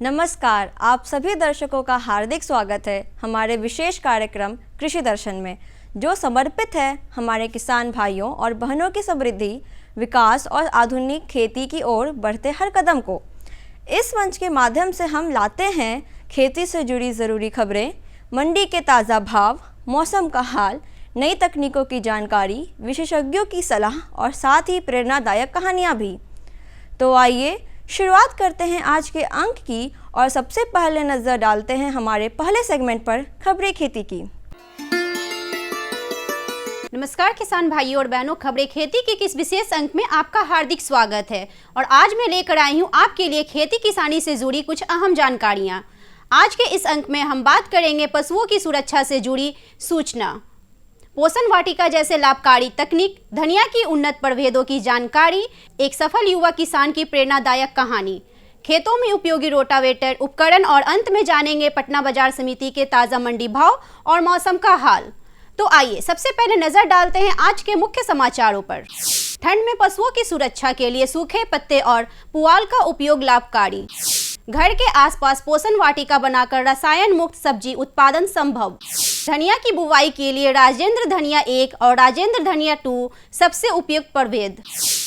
नमस्कार, आप सभी दर्शकों का हार्दिक स्वागत है हमारे विशेष कार्यक्रम कृषि दर्शन में, जो समर्पित है हमारे किसान भाइयों और बहनों की समृद्धि, विकास और आधुनिक खेती की ओर बढ़ते हर कदम को। इस मंच के माध्यम से हम लाते हैं खेती से जुड़ी ज़रूरी खबरें, मंडी के ताज़ा भाव, मौसम का हाल, नई तकनीकों की जानकारी, विशेषज्ञों की सलाह और साथ ही प्रेरणादायक कहानियाँ भी। तो आइए शुरुआत करते हैं आज के अंक की और सबसे पहले नज़र डालते हैं हमारे पहले सेगमेंट पर, खबरें खेती की। नमस्कार किसान भाइयों और बहनों, खबरें खेती के इस विशेष अंक में आपका हार्दिक स्वागत है। और आज मैं लेकर आई हूं आपके लिए खेती किसानी से जुड़ी कुछ अहम जानकारियां। आज के इस अंक में हम बात करेंगे पशुओं की सुरक्षा से जुड़ी सूचना, पोषण वाटिका जैसे लाभकारी तकनीक, धनिया की उन्नत प्रभेदों की जानकारी, एक सफल युवा किसान की प्रेरणादायक कहानी, खेतों में उपयोगी रोटावेटर उपकरण और अंत में जानेंगे पटना बाजार समिति के ताज़ा मंडी भाव और मौसम का हाल। तो आइए सबसे पहले नजर डालते हैं आज के मुख्य समाचारों पर। ठंड में पशुओं की सुरक्षा के लिए सूखे पत्ते और पुआल का उपयोग लाभकारी। घर के आसपास पोषण वाटिका बनाकर रसायन मुक्त सब्जी उत्पादन संभव। धनिया की बुवाई के लिए राजेंद्र धनिया 1 और राजेंद्र धनिया 2 सबसे उपयुक्त प्रभेद।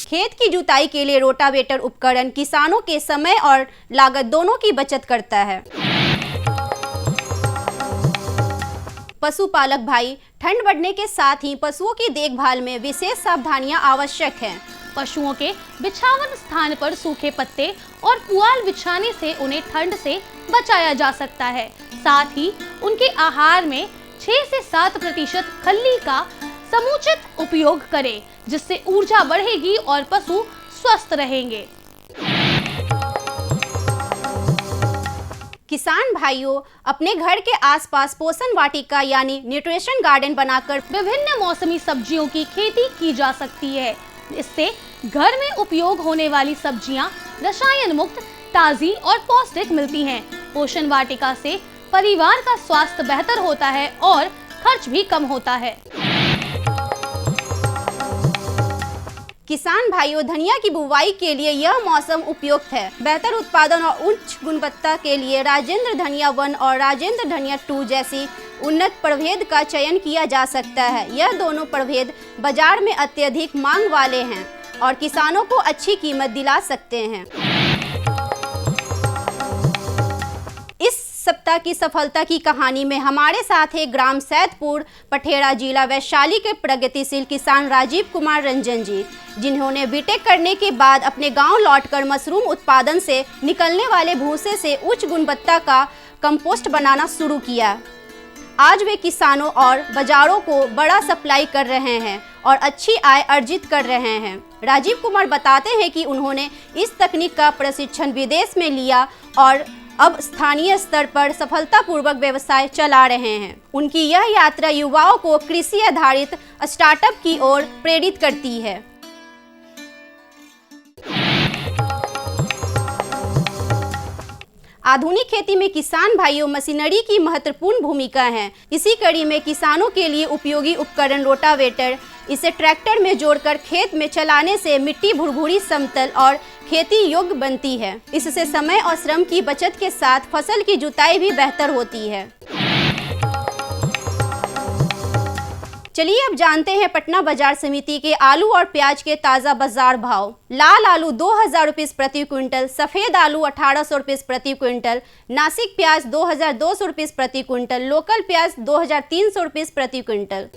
खेत की जुताई के लिए रोटावेटर उपकरण किसानों के समय और लागत दोनों की बचत करता है। पशुपालक भाई, ठंड बढ़ने के साथ ही पशुओं की देखभाल में विशेष सावधानियां आवश्यक हैं। पशुओं के बिछावन स्थान पर सूखे पत्ते और पुआल बिछाने से उन्हें ठंड से बचाया जा सकता है। साथ ही उनके आहार में 6 से 7% खल्ली का समुचित उपयोग करें, जिससे ऊर्जा बढ़ेगी और पशु स्वस्थ रहेंगे। किसान भाइयों, अपने घर के आसपास पोषण वाटिका यानी न्यूट्रिशन गार्डन बनाकर विभिन्न मौसमी सब्जियों की खेती की जा सकती है। इससे घर में उपयोग होने वाली सब्जियां रसायन मुक्त, ताजी और पौष्टिक मिलती हैं। पोषण वाटिका से परिवार का स्वास्थ्य बेहतर होता है और खर्च भी कम होता है। किसान भाइयों, धनिया की बुवाई के लिए यह मौसम उपयुक्त है। बेहतर उत्पादन और उच्च गुणवत्ता के लिए राजेंद्र धनिया 1 और राजेंद्र धनिया 2 जैसी उन्नत प्रभेद का चयन किया जा सकता है। यह दोनों प्रभेद बाजार में अत्यधिक मांग वाले हैं और किसानों को अच्छी कीमत दिला सकते हैं। इस सप्ताह की सफलता की कहानी में हमारे साथ है ग्राम सैदपुर, पठेरा, जिला वैशाली के प्रगतिशील किसान राजीव कुमार रंजन जी, जिन्होंने बीटेक करने के बाद अपने गांव लौटकर मशरूम उत्पादन से निकलने वाले भूसे से उच्च गुणवत्ता का कंपोस्ट बनाना शुरू किया। आज वे किसानों और बाजारों को बड़ा सप्लाई कर रहे हैं और अच्छी आय अर्जित कर रहे हैं। राजीव कुमार बताते हैं कि उन्होंने इस तकनीक का प्रशिक्षण विदेश में लिया और अब स्थानीय स्तर पर सफलतापूर्वक व्यवसाय चला रहे हैं। उनकी यह यात्रा युवाओं को कृषि आधारित स्टार्टअप की ओर प्रेरित करती है। आधुनिक खेती में किसान भाइयों, मशीनरी की महत्वपूर्ण भूमिका है। इसी कड़ी में किसानों के लिए उपयोगी उपकरण रोटावेटर, इसे ट्रैक्टर में जोड़कर खेत में चलाने से मिट्टी भुरभुरी, समतल और खेती योग्य बनती है। इससे समय और श्रम की बचत के साथ फसल की जुताई भी बेहतर होती है। चलिए अब जानते हैं पटना बाजार समिति के आलू और प्याज के ताज़ा बाजार भाव। लाल आलू 2000 रुपये प्रति क्विंटल, सफ़ेद आलू 1800 रुपये प्रति क्विंटल, नासिक प्याज 2200 रुपये प्रति क्विंटल, लोकल प्याज 2300 रुपये प्रति क्विंटल।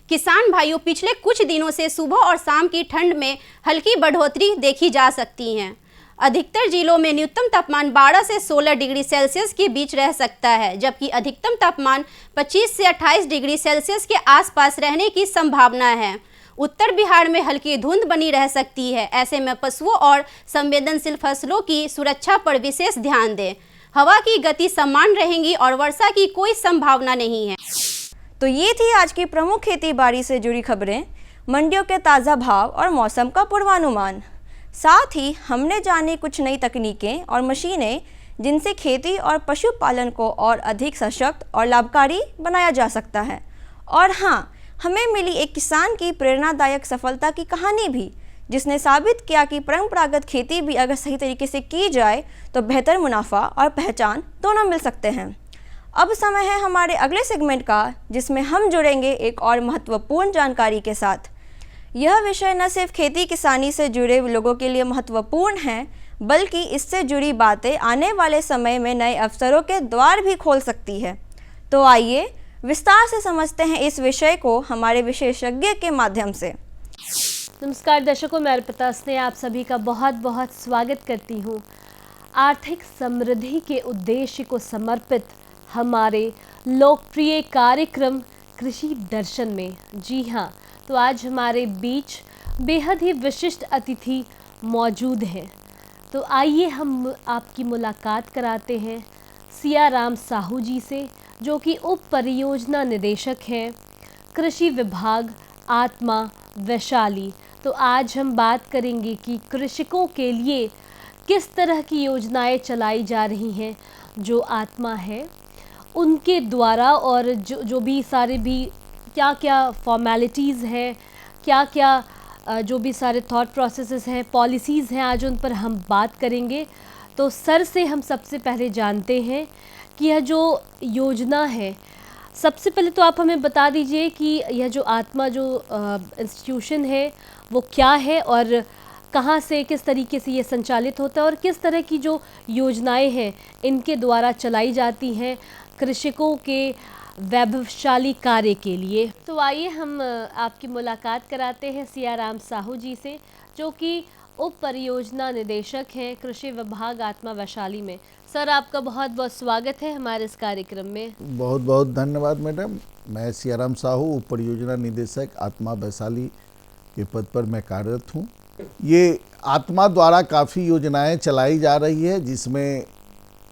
किसान भाइयों, पिछले कुछ दिनों से सुबह और शाम की ठंड में हल्की बढ़ोतरी देखी जा सकती है। अधिकतर जिलों में न्यूनतम तापमान 12 से 16 डिग्री सेल्सियस के बीच रह सकता है, जबकि अधिकतम तापमान 25 से 28 डिग्री सेल्सियस के आसपास रहने की संभावना है। उत्तर बिहार में हल्की धुंध बनी रह सकती है। ऐसे में पशुओं और संवेदनशील फसलों की सुरक्षा पर विशेष ध्यान दें। हवा की गति समान रहेगी और वर्षा की कोई संभावना नहीं है। तो ये थी आज की प्रमुख खेती बाड़ी से जुड़ी खबरें, मंडियों के ताज़ा भाव और मौसम का पूर्वानुमान। साथ ही हमने जानी कुछ नई तकनीकें और मशीनें जिनसे खेती और पशुपालन को और अधिक सशक्त और लाभकारी बनाया जा सकता है। और हाँ, हमें मिली एक किसान की प्रेरणादायक सफलता की कहानी भी, जिसने साबित किया कि परंपरागत खेती भी अगर सही तरीके से की जाए तो बेहतर मुनाफा और पहचान दोनों मिल सकते हैं। अब समय है हमारे अगले सेगमेंट का, जिसमें हम जुड़ेंगे एक और महत्वपूर्ण जानकारी के साथ। यह विषय न सिर्फ खेती किसानी से जुड़े लोगों के लिए महत्वपूर्ण है, बल्कि इससे जुड़ी बातें आने वाले समय में नए अवसरों के द्वार भी खोल सकती है। तो आइए विस्तार से समझते हैं इस विषय को हमारे विशेषज्ञ के माध्यम से। नमस्कार दर्शकों, मैं अर्पिता स्नेह आप सभी का बहुत बहुत स्वागत करती हूँ। आर्थिक समृद्धि के उद्देश्य को समर्पित हमारे लोकप्रिय कार्यक्रम कृषि दर्शन में, जी हाँ, तो आज हमारे बीच बेहद ही विशिष्ट अतिथि मौजूद हैं। तो आइए हम आपकी मुलाकात कराते हैं सियाराम साहू जी से, जो कि उप परियोजना निदेशक हैं कृषि विभाग आत्मा वैशाली। तो आज हम बात करेंगे कि कृषकों के लिए किस तरह की योजनाएं चलाई जा रही हैं जो आत्मा है उनके द्वारा, और जो भी सारे भी क्या क्या फॉर्मेलिटीज़ हैं, क्या क्या जो भी सारे थॉट प्रोसेसेस हैं, पॉलिसीज़ हैं, आज उन पर हम बात करेंगे। तो सर से हम सबसे पहले जानते हैं कि यह जो योजना है, सबसे पहले तो आप हमें बता दीजिए कि यह जो आत्मा जो इंस्टीट्यूशन है वो क्या है और कहाँ से किस तरीके से ये संचालित होता है और किस तरह की जो योजनाएं हैं इनके द्वारा चलाई जाती हैं कृषकों के वैभवशाली कार्य के लिए। तो आइए हम आपकी मुलाकात कराते हैं सियाराम साहू जी से, जो कि उप परियोजना निदेशक हैं कृषि विभाग आत्मा वैशाली में। सर, आपका बहुत बहुत स्वागत है हमारे इस कार्यक्रम में। बहुत बहुत धन्यवाद मैडम। मैं सियाराम साहू, उप परियोजना निदेशक आत्मा वैशाली के पद पर मैं कार्यरत हूँ। ये आत्मा द्वारा काफ़ी योजनाएं चलाई जा रही है, जिसमें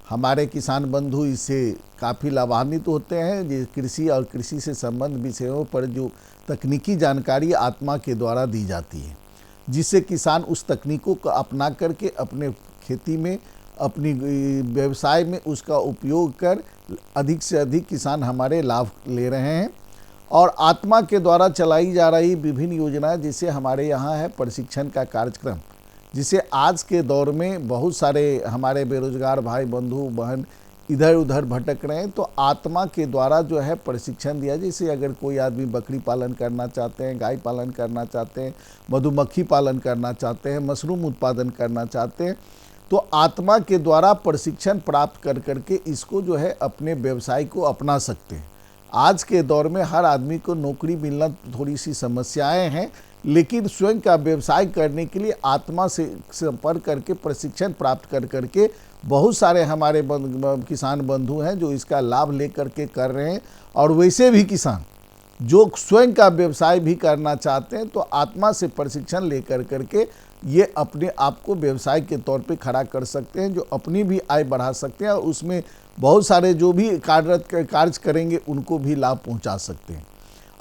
हमारे किसान बंधु इससे काफ़ी लाभान्वित होते हैं। जो कृषि और कृषि से संबंध विषयों पर जो तकनीकी जानकारी आत्मा के द्वारा दी जाती है, जिससे किसान उस तकनीकों को अपना करके अपने खेती में, अपनी व्यवसाय में उसका उपयोग कर अधिक से अधिक किसान हमारे लाभ ले रहे हैं। और आत्मा के द्वारा चलाई जा रही विभिन्न योजनाएं, जैसे हमारे यहाँ है प्रशिक्षण का कार्यक्रम, जिसे आज के दौर में बहुत सारे हमारे बेरोजगार भाई बंधु बहन इधर उधर भटक रहे हैं। तो आत्मा के द्वारा जो है प्रशिक्षण दिया, जैसे अगर कोई आदमी बकरी पालन करना चाहते हैं, गाय पालन करना चाहते हैं, मधुमक्खी पालन करना चाहते हैं, मशरूम उत्पादन करना चाहते हैं, तो आत्मा के द्वारा प्रशिक्षण प्राप्त कर करके इसको जो है अपने व्यवसाय को अपना सकते हैं। आज के दौर में हर आदमी को नौकरी मिलना थोड़ी सी समस्याएं हैं, लेकिन स्वयं का व्यवसाय करने के लिए आत्मा से संपर्क करके प्रशिक्षण प्राप्त कर करके बहुत सारे हमारे किसान बंधु हैं जो इसका लाभ लेकर के कर रहे हैं। और वैसे भी किसान जो स्वयं का व्यवसाय भी करना चाहते हैं, तो आत्मा से प्रशिक्षण लेकर करके ये अपने आप को व्यवसाय के तौर पे खड़ा कर सकते हैं, जो अपनी भी आय बढ़ा सकते हैं और उसमें बहुत सारे जो भी कार्य करेंगे उनको भी लाभ पहुंचा सकते हैं।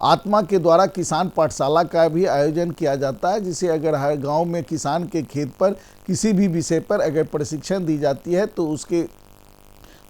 आत्मा के द्वारा किसान पाठशाला का भी आयोजन किया जाता है, जिसे अगर हर गांव में किसान के खेत पर किसी भी विषय पर अगर प्रशिक्षण दी जाती है, तो उसके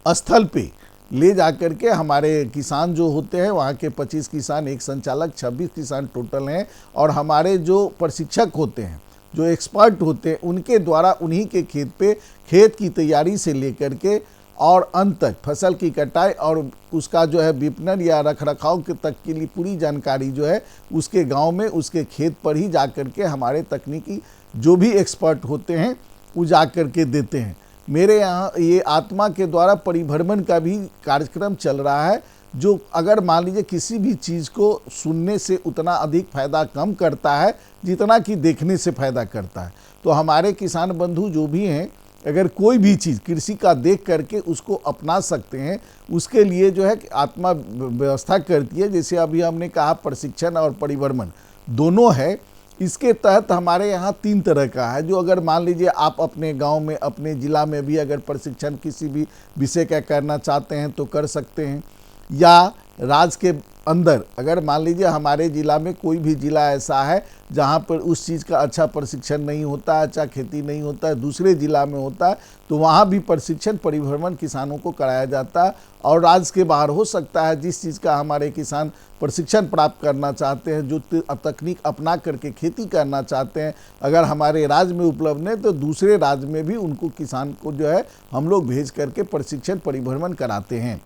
स्थल पे ले जाकर के हमारे किसान जो होते हैं, वहाँ के 25 किसान, एक संचालक, 26 किसान टोटल हैं, और हमारे जो प्रशिक्षक होते हैं, जो एक्सपर्ट होते हैं, उनके द्वारा उन्हीं के खेत पे खेत की तैयारी से लेकर के और अंत तक फसल की कटाई और उसका जो है विपणन या रखरखाव के तक के लिए पूरी जानकारी जो है उसके गांव में, उसके खेत पर ही जाकर के हमारे तकनीकी जो भी एक्सपर्ट होते हैं वो जाकर के देते हैं। मेरे यहाँ ये आत्मा के द्वारा परिभ्रमण का भी कार्यक्रम चल रहा है, जो अगर मान लीजिए किसी भी चीज़ को सुनने से उतना अधिक फ़ायदा कम करता है जितना कि देखने से फ़ायदा करता है। तो हमारे किसान बंधु जो भी हैं, अगर कोई भी चीज़ कृषि का देख करके उसको अपना सकते हैं, उसके लिए जो है आत्मा व्यवस्था करती है। जैसे अभी हमने कहा प्रशिक्षण और परिभ्रमण दोनों है। इसके तहत हमारे यहाँ 3 तरह का है, जो अगर मान लीजिए आप अपने गांव में, अपने ज़िला में भी अगर प्रशिक्षण किसी भी विषय का करना चाहते हैं तो कर सकते हैं, या राज्य के अंदर अगर मान लीजिए हमारे ज़िला में कोई भी ज़िला ऐसा है जहाँ पर उस चीज़ का अच्छा प्रशिक्षण नहीं होता है, अच्छा खेती नहीं होता है, दूसरे ज़िला में होता है, तो वहाँ भी प्रशिक्षण परिभ्रमण किसानों को कराया जाता है। और राज्य के बाहर हो सकता है, जिस चीज़ का हमारे किसान प्रशिक्षण प्राप्त करना चाहते हैं, जो तकनीक अपना करके खेती करना चाहते हैं, अगर हमारे राज्य में उपलब्ध नहीं तो दूसरे राज्य में भी उनको किसान को जो है हम लोग भेज करके प्रशिक्षण परिभ्रमण कराते हैं।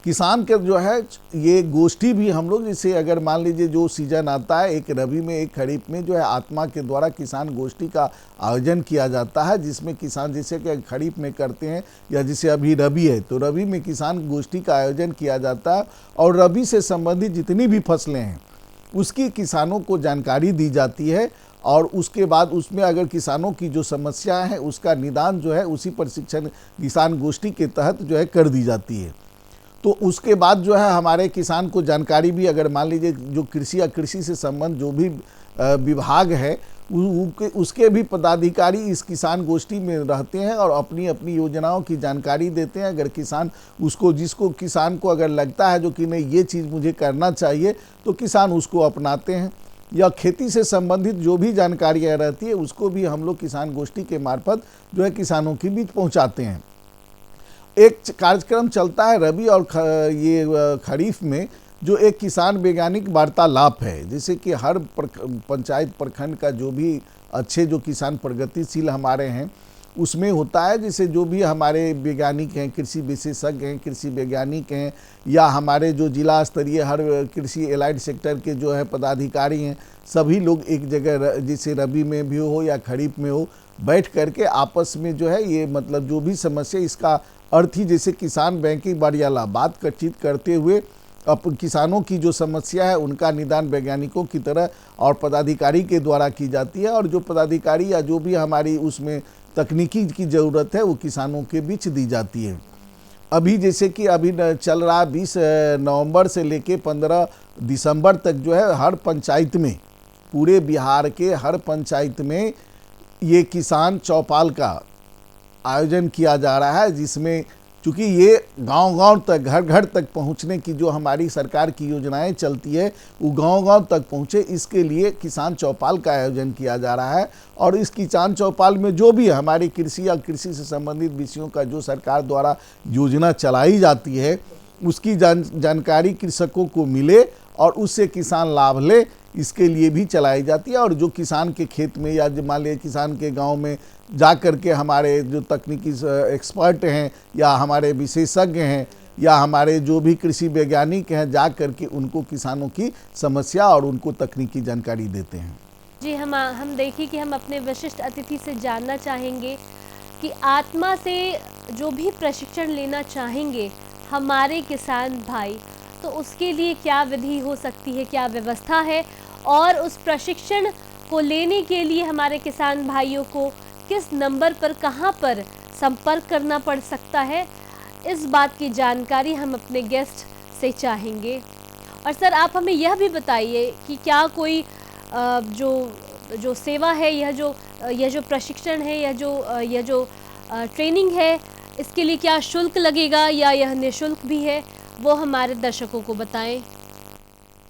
किसान के जो है ये गोष्ठी भी हम लोग, जैसे अगर मान लीजिए जो सीजन आता है, एक रबी में एक खरीफ में, जो है आत्मा के द्वारा किसान गोष्ठी का आयोजन किया जाता है, जिसमें किसान जैसे कि खरीफ में करते हैं या जैसे अभी रबी है तो रबी में किसान गोष्ठी का आयोजन किया जाता है और रबी से संबंधित जितनी भी फसलें हैं उसकी किसानों को जानकारी दी जाती है। और उसके बाद उसमें अगर किसानों की जो समस्याएं हैं उसका निदान जो है उसी प्रशिक्षण किसान गोष्ठी के तहत जो है कर दी जाती है। तो उसके बाद जो है हमारे किसान को जानकारी भी, अगर मान लीजिए जो कृषि या कृषि से संबंध जो भी विभाग है उसके भी पदाधिकारी इस किसान गोष्ठी में रहते हैं और अपनी अपनी योजनाओं की जानकारी देते हैं। अगर किसान जिसको किसान को अगर लगता है जो कि नहीं ये चीज़ मुझे करना चाहिए तो किसान उसको अपनाते हैं। या खेती से संबंधित जो भी जानकारियाँ रहती है उसको भी हम लोग किसान गोष्ठी के मार्फत जो है किसानों के बीच पहुँचाते हैं। एक कार्यक्रम चलता है रबी और ये खरीफ में, जो एक किसान वैज्ञानिक वार्तालाप है, जैसे कि हर पंचायत प्रखंड का जो भी अच्छे जो किसान प्रगतिशील हमारे हैं उसमें होता है। जैसे जो भी हमारे वैज्ञानिक हैं, कृषि विशेषज्ञ हैं, कृषि वैज्ञानिक हैं, या हमारे जो जिला स्तरीय हर कृषि एलाइड सेक्टर के जो है पदाधिकारी हैं, सभी लोग एक जगह जैसे रबी में भी हो या खरीफ में हो बैठ करके आपस में जो है ये मतलब जो भी समस्या, इसका अर्थ ही जैसे किसान बैंकिंग वार्तालाप बातचीत करते हुए किसानों की जो समस्या है उनका निदान वैज्ञानिकों की तरह और पदाधिकारी के द्वारा की जाती है। और जो पदाधिकारी या जो भी हमारी उसमें तकनीकी की ज़रूरत है वो किसानों के बीच दी जाती है। अभी जैसे कि अभी चल रहा 20 नवंबर से लेके 15 दिसंबर तक जो है हर पंचायत में, पूरे बिहार के हर पंचायत में ये किसान चौपाल का आयोजन किया जा रहा है, जिसमें चूँकि ये गांव-गांव तक, घर-घर तक पहुंचने की जो हमारी सरकार की योजनाएं चलती है वो गांव-गांव तक पहुंचे, इसके लिए किसान चौपाल का आयोजन किया जा रहा है। और इस किसान चौपाल में जो भी हमारी कृषि या कृषि से संबंधित विषयों का जो सरकार द्वारा योजना चलाई जाती है उसकी जानकारी कृषकों को मिले और उससे किसान लाभ ले, इसके लिए भी चलाई जाती है। और जो किसान के खेत में या मान लीजिए किसान के गांव में जा कर के हमारे जो तकनीकी एक्सपर्ट हैं या हमारे विशेषज्ञ हैं या हमारे जो भी कृषि वैज्ञानिक हैं, जा कर के उनको किसानों की समस्या और उनको तकनीकी जानकारी देते हैं। जी, हम देखिए कि हम अपने विशिष्ट अतिथि से जानना चाहेंगे कि आत्मा से जो भी प्रशिक्षण लेना चाहेंगे हमारे किसान भाई, तो उसके लिए क्या विधि हो सकती है, क्या व्यवस्था है, और उस प्रशिक्षण को लेने के लिए हमारे किसान भाइयों को किस नंबर पर, कहां पर संपर्क करना पड़ सकता है, इस बात की जानकारी हम अपने गेस्ट से चाहेंगे। और सर आप हमें यह भी बताइए कि क्या कोई जो सेवा है, यह जो प्रशिक्षण है, यह जो ट्रेनिंग है, इसके लिए क्या शुल्क लगेगा या यह निःशुल्क भी है, वो हमारे दर्शकों को बताएं।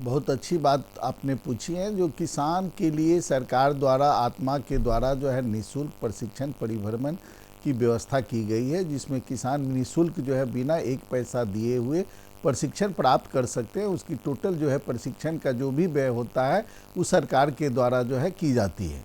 बहुत अच्छी बात आपने पूछी है। जो किसान के लिए सरकार द्वारा आत्मा के द्वारा जो है निःशुल्क प्रशिक्षण परिभ्रमण की व्यवस्था की गई है, जिसमें किसान निःशुल्क जो है बिना एक पैसा दिए हुए प्रशिक्षण प्राप्त कर सकते हैं। उसकी टोटल जो है प्रशिक्षण का जो भी व्यय होता है वो सरकार के द्वारा जो है की जाती है।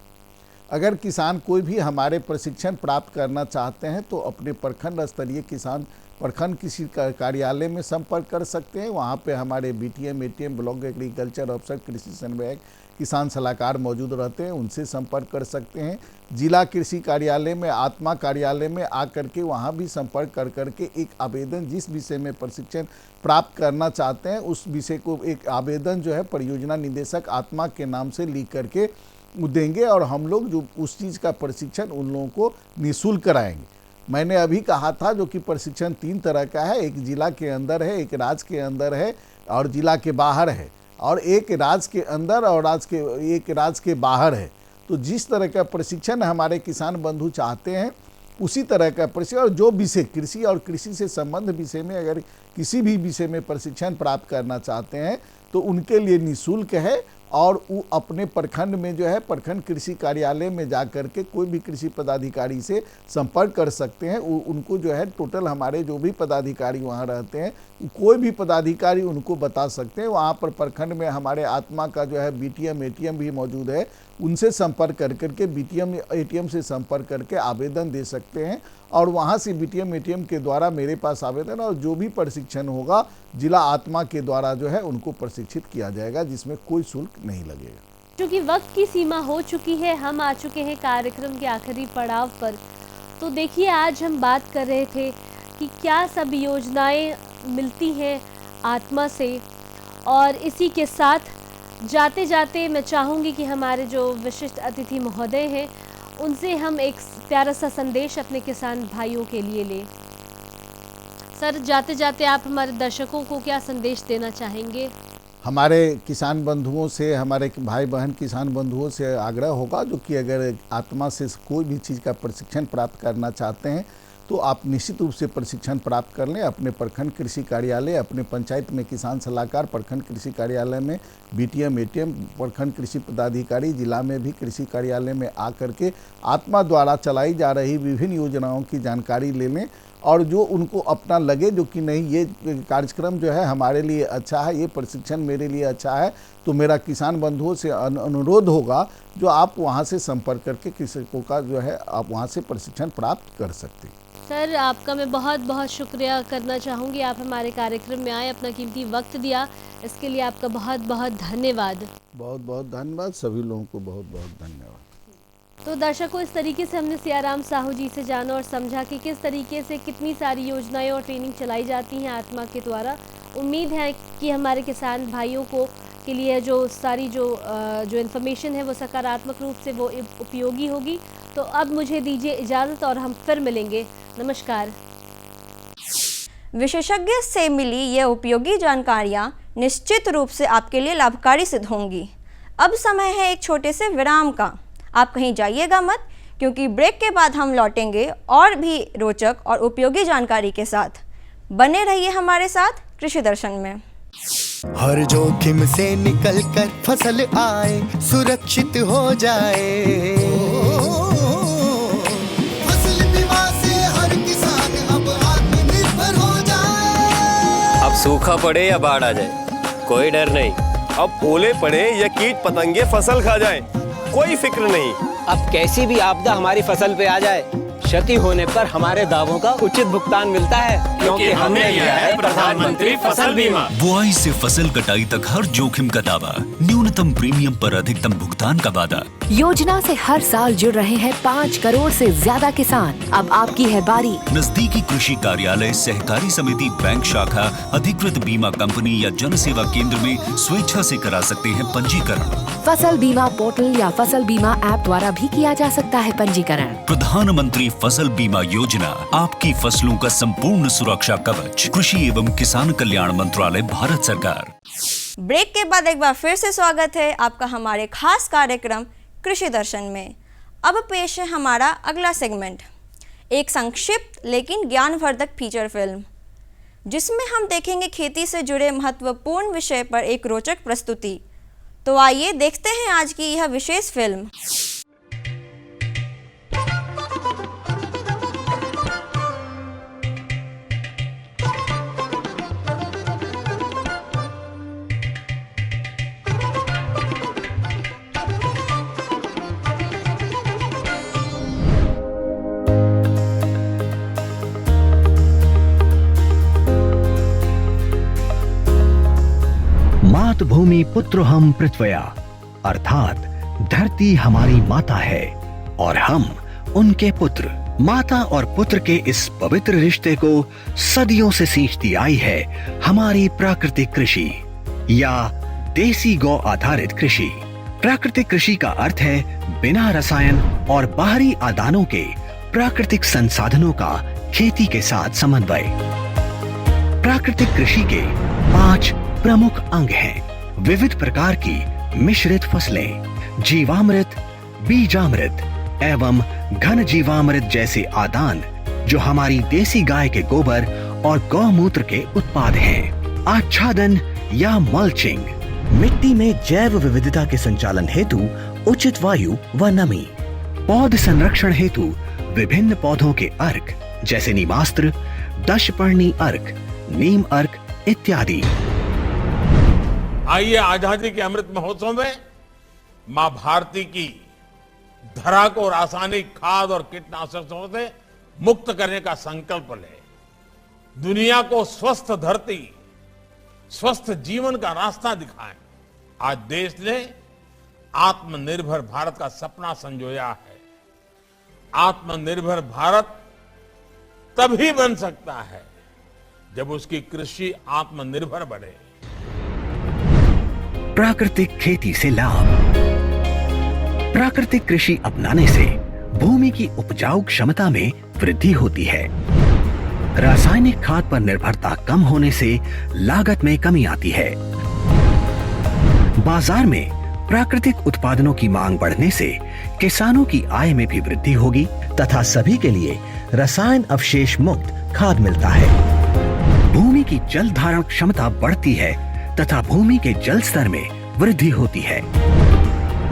अगर किसान कोई भी हमारे प्रशिक्षण प्राप्त करना चाहते हैं तो अपने प्रखंड स्तरीय किसान प्रखंड कृषि कार्यालय में संपर्क कर सकते हैं। वहाँ पे हमारे BTM, ATM, ब्लॉक एग्रीकल्चर अफसर, कृषि समन्वयक, किसान सलाहकार मौजूद रहते हैं, उनसे संपर्क कर सकते हैं। जिला कृषि कार्यालय में, आत्मा कार्यालय में आकर के वहाँ भी संपर्क कर करके एक आवेदन, जिस विषय में प्रशिक्षण प्राप्त करना चाहते हैं उस विषय को एक आवेदन जो है परियोजना निदेशक आत्मा के नाम से लिख करके देंगे और हम लोग जो उस चीज़ का प्रशिक्षण उन लोगों को निःशुल्क कराएंगे। मैंने अभी कहा था जो कि प्रशिक्षण 3 तरह का है, एक जिला के अंदर है, एक राज्य के अंदर है और जिला के बाहर है, और एक राज्य के अंदर और एक राज्य के बाहर है। तो जिस तरह का प्रशिक्षण हमारे किसान बंधु चाहते हैं उसी तरह का प्रशिक्षण, और जो विषय कृषि और कृषि से संबंध विषय में अगर किसी भी विषय में प्रशिक्षण प्राप्त करना चाहते हैं तो उनके लिए निःशुल्क है। और वो अपने प्रखंड में जो है प्रखंड कृषि कार्यालय में जा कर के कोई भी कृषि पदाधिकारी से संपर्क कर सकते हैं। उनको जो है टोटल हमारे जो भी पदाधिकारी वहाँ रहते हैं कोई भी पदाधिकारी उनको बता सकते हैं। वहाँ पर प्रखंड में हमारे आत्मा का जो है बीटीएम एटीएम भी मौजूद है, उनसे संपर्क कर करके बीटीएम एटीएम से संपर्क करके आवेदन दे सकते हैं। और वहाँ से बीटीएम एटीएम के द्वारा मेरे पास आवेदन और जो भी प्रशिक्षण होगा जिला आत्मा के द्वारा जो है उनको प्रशिक्षित किया जाएगा, जिसमें कोई शुल्क नहीं लगेगा। क्योंकि वक्त की सीमा हो चुकी है, हम आ चुके हैं कार्यक्रम के आखिरी पड़ाव पर। तो देखिए, आज हम बात कर रहे थे कि क्या सब योजनाएं मिलती हैं आत्मा से, और इसी के साथ जाते जाते मैं चाहूँगी कि हमारे जो विशिष्ट अतिथि महोदय हैं उनसे हम एक प्यारा सा संदेश अपने किसान भाइयों के लिए लें। सर, जाते जाते आप हमारे दर्शकों को क्या संदेश देना चाहेंगे? हमारे किसान बंधुओं से, हमारे भाई बहन किसान बंधुओं से आग्रह होगा जो कि अगर आत्मा से कोई भी चीज़ का प्रशिक्षण प्राप्त करना चाहते हैं तो आप निश्चित रूप से प्रशिक्षण प्राप्त कर लें। अपने प्रखंड कृषि कार्यालय, अपने पंचायत में किसान सलाहकार, प्रखंड कृषि कार्यालय में बीटीएम एटीएम, प्रखंड कृषि पदाधिकारी, जिला में भी कृषि कार्यालय में आ करके आत्मा द्वारा चलाई जा रही विभिन्न योजनाओं की जानकारी ले लें। और जो उनको अपना लगे जो कि नहीं ये कार्यक्रम जो है हमारे लिए अच्छा है, ये प्रशिक्षण मेरे लिए अच्छा है, तो मेरा किसान बंधुओं से अनुरोध होगा जो आप वहाँ से संपर्क करके कृषकों का जो है आप वहाँ से प्रशिक्षण प्राप्त कर सकते हैं। सर, आपका मैं बहुत बहुत शुक्रिया करना चाहूँगी, आप हमारे कार्यक्रम में आए, अपना कीमती वक्त दिया, इसके लिए आपका बहुत बहुत धन्यवाद। बहुत बहुत धन्यवाद, सभी लोगों को बहुत बहुत धन्यवाद। तो दर्शकों, इस तरीके से हमने सियाराम साहू जी से जाना और समझा कि किस तरीके से कितनी सारी योजनाएं और ट्रेनिंग चलाई जाती हैं आत्मा के द्वारा। उम्मीद है कि हमारे किसान भाइयों को के लिए जो सारी जो इन्फॉर्मेशन है वो सकारात्मक रूप से वो उपयोगी होगी। तो अब मुझे दीजिए इजाज़त और हम फिर मिलेंगे। नमस्कार। विशेषज्ञ से मिली ये उपयोगी जानकारियाँ निश्चित रूप से आपके लिए लाभकारी सिद्ध होंगी। अब समय है एक छोटे से विराम का। आप कहीं जाइएगा मत, क्योंकि ब्रेक के बाद हम लौटेंगे और भी रोचक और उपयोगी जानकारी के साथ। बने रहिए हमारे साथ कृषि दर्शन में। हर जोखिम से निकल कर फसल आए, सुरक्षित हो जाए। फसल बीमा से हर किसान अब आत्मनिर्भर हो जाए। अब सूखा पड़े या बाढ़ आ जाए, कोई डर नहीं। अब ओले पड़े या कीट पतंगे फसल खा जाए, कोई फिक्र नहीं। अब कैसी भी आपदा हमारी फसल पे आ जाए, क्षति होने पर हमारे दावों का उचित भुगतान मिलता है, क्योंकि हमने लिया है प्रधानमंत्री फसल बीमा। बुआई से फसल कटाई तक हर जोखिम का दावा, न्यूनतम प्रीमियम पर अधिकतम भुगतान का वादा। योजना से हर साल जुड़ रहे हैं 5 करोड़ से ज्यादा किसान। अब आपकी है बारी। नजदीकी कृषि कार्यालय, सहकारी समिति, बैंक शाखा, अधिकृत बीमा कंपनी या जन सेवा केंद्र में स्वेच्छा से करा सकते हैं पंजीकरण। फसल बीमा पोर्टल या फसल बीमा ऐप द्वारा भी किया जा सकता है पंजीकरण। प्रधानमंत्री फसल बीमा योजना, आपकी फसलों का संपूर्ण सुरक्षा कवच। कृषि एवं किसान कल्याण मंत्रालय, भारत सरकार। ब्रेक के बाद एक बार फिर से स्वागत है आपका हमारे खास कार्यक्रम कृषि दर्शन में। अब पेश है हमारा अगला सेगमेंट, एक संक्षिप्त लेकिन ज्ञानवर्धक फीचर फिल्म, जिसमें हम देखेंगे खेती से जुड़े महत्वपूर्ण विषय पर एक रोचक प्रस्तुति। तो आइए देखते हैं आज की यह विशेष फिल्म। मातृभूमि पुत्र हम पृथ्व्या, अर्थात धरती हमारी माता है और हम उनके पुत्र। माता और पुत्र के इस पवित्र रिश्ते को सदियों से सींचती आई है हमारी प्राकृतिक कृषि या देसी गौ आधारित कृषि। प्राकृतिक कृषि का अर्थ है बिना रसायन और बाहरी आदानों के प्राकृतिक संसाधनों का खेती के साथ समन्वय। प्राकृतिक कृषि के 5 प्रमुख अंग हैं: विविध प्रकार की मिश्रित फसलें, जीवामृत, बीजामृत एवं घन जीवामृत जैसे आदान जो हमारी देसी गाय के गोबर और गौमूत्र के उत्पाद हैं। आच्छादन या मल्चिंग, मिट्टी में जैव विविधता के संचालन हेतु उचित वायु व नमी, पौध संरक्षण हेतु विभिन्न पौधों के अर्क जैसे नीमास्त्र, दशपर्णी अर्क, नीम अर्क इत्यादि। आइए आजादी के अमृत महोत्सव में मां भारती की धरा को रासायनिक खाद और कीटनाशकों से मुक्त करने का संकल्प ले। दुनिया को स्वस्थ धरती, स्वस्थ जीवन का रास्ता दिखाएं। आज देश ने आत्मनिर्भर भारत का सपना संजोया है। आत्मनिर्भर भारत तभी बन सकता है जब उसकी कृषि आत्मनिर्भर बने। प्राकृतिक खेती से लाभ। प्राकृतिक कृषि अपनाने से भूमि की उपजाऊ क्षमता में वृद्धि होती है। रासायनिक खाद पर निर्भरता कम होने से लागत में कमी आती है। बाजार में प्राकृतिक उत्पादनों की मांग बढ़ने से किसानों की आय में भी वृद्धि होगी तथा सभी के लिए रसायन अवशेष मुक्त खाद मिलता है। भूमि की जल धारण क्षमता बढ़ती है तथा भूमि के जल स्तर में वृद्धि होती है।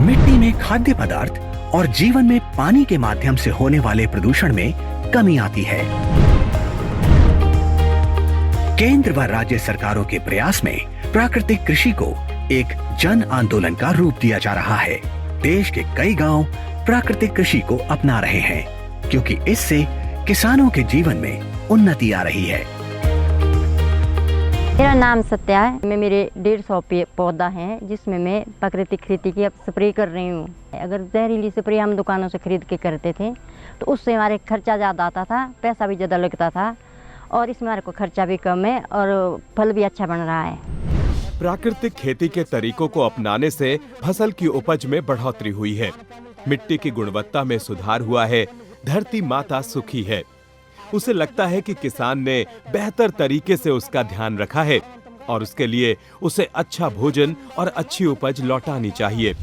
मिट्टी में खाद्य पदार्थ और जीवन में पानी के माध्यम से होने वाले प्रदूषण में कमी आती है। केंद्र व राज्य सरकारों के प्रयास में प्राकृतिक कृषि को एक जन आंदोलन का रूप दिया जा रहा है। देश के कई गांव प्राकृतिक कृषि को अपना रहे हैं क्योंकि इससे किसानों के जीवन में उन्नति आ रही है। मेरा नाम सत्या है। मैं मेरे 150 पौधा हैं जिसमें मैं प्राकृतिक खेती की अब स्प्रे कर रही हूँ। अगर जहरीली स्प्रे हम दुकानों से खरीद के करते थे तो उससे हमारे खर्चा ज़्यादा आता था, पैसा भी ज़्यादा लगता था और इसमें हमारे को खर्चा भी कम है और फल भी अच्छा बन रहा है। प्राकृतिक खेती के तरीकों को अपनाने से फसल की उपज में बढ़ोतरी हुई है, मिट्टी की गुणवत्ता में सुधार हुआ है, धरती माता सुखी है। उसे लगता है कि किसान ने बेहतर तरीके से उसका ध्यान रखा है और उसके लिए उसे अच्छा भोजन और अच्छी उपज लौटानी चाहिए।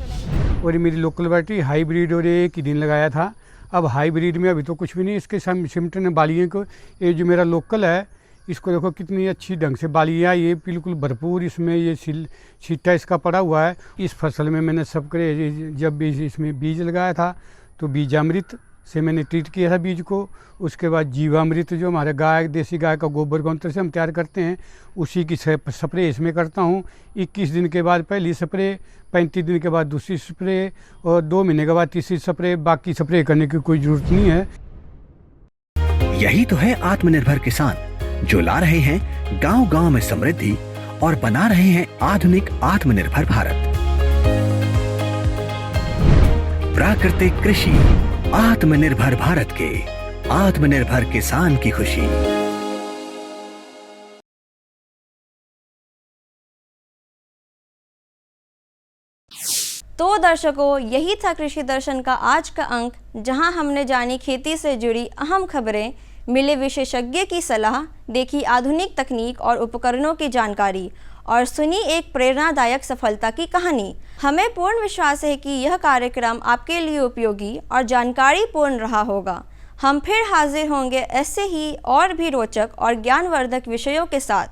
और मेरी लोकल वैरायटी हाइब्रिड और एक ही दिन लगाया था। अब हाइब्रिड में अभी तो कुछ भी नहीं, इसके सिमटन बालियों को, ये जो मेरा लोकल है इसको देखो कितनी अच्छी ढंग से बालियाँ, ये बिल्कुल भरपूर इसमें ये छिट्टा इसका पड़ा हुआ है। इस फसल में मैंने जब इसमें बीज लगाया था तो बीजामृत से मैंने ट्रीट किया था बीज को। उसके बाद जीवामृत जो हमारे गाय, देसी गाय का गोबर गौमूत्र से हम तैयार करते हैं, उसी की स्प्रे इसमें करता हूँ। 21 दिन के बाद पहली स्प्रे, 35 दिन के बाद दूसरी स्प्रे और 2 महीने के बाद तीसरी स्प्रे। बाकी स्प्रे करने की कोई जरूरत नहीं है। यही तो है आत्मनिर्भर किसान जो ला रहे हैं गांव-गांव में समृद्धि और बना रहे हैं आधुनिक आत्मनिर्भर भारत। प्राकृतिक कृषि, आत्मनिर्भर भारत के आत्मनिर्भर किसान की खुशी। तो दर्शकों, यही था कृषि दर्शन का आज का अंक, जहां हमने जानी खेती से जुड़ी अहम खबरें, मिले विशेषज्ञ की सलाह, देखी आधुनिक तकनीक और उपकरणों की जानकारी और सुनी एक प्रेरणादायक सफलता की कहानी। हमें पूर्ण विश्वास है कि यह कार्यक्रम आपके लिए उपयोगी और जानकारी पूर्ण रहा होगा। हम फिर हाजिर होंगे ऐसे ही और भी रोचक और ज्ञानवर्धक विषयों के साथ।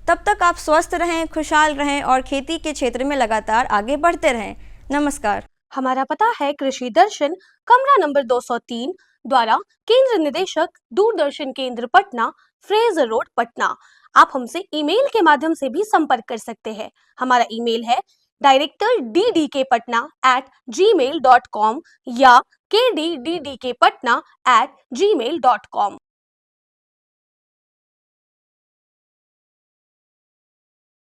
तब तक आप स्वस्थ रहें, खुशहाल रहें और खेती के क्षेत्र में लगातार आगे बढ़ते रहें। नमस्कार। हमारा पता है कृषि दर्शन, कमरा नंबर 203, द्वारा केंद्र निदेशक, दूरदर्शन केंद्र पटना, फ्रेजर रोड, पटना। आप हमसे ईमेल के माध्यम से भी संपर्क कर सकते हैं। हमारा ईमेल है directorddkpatna@gmail.com या kddkpatna@gmail.com।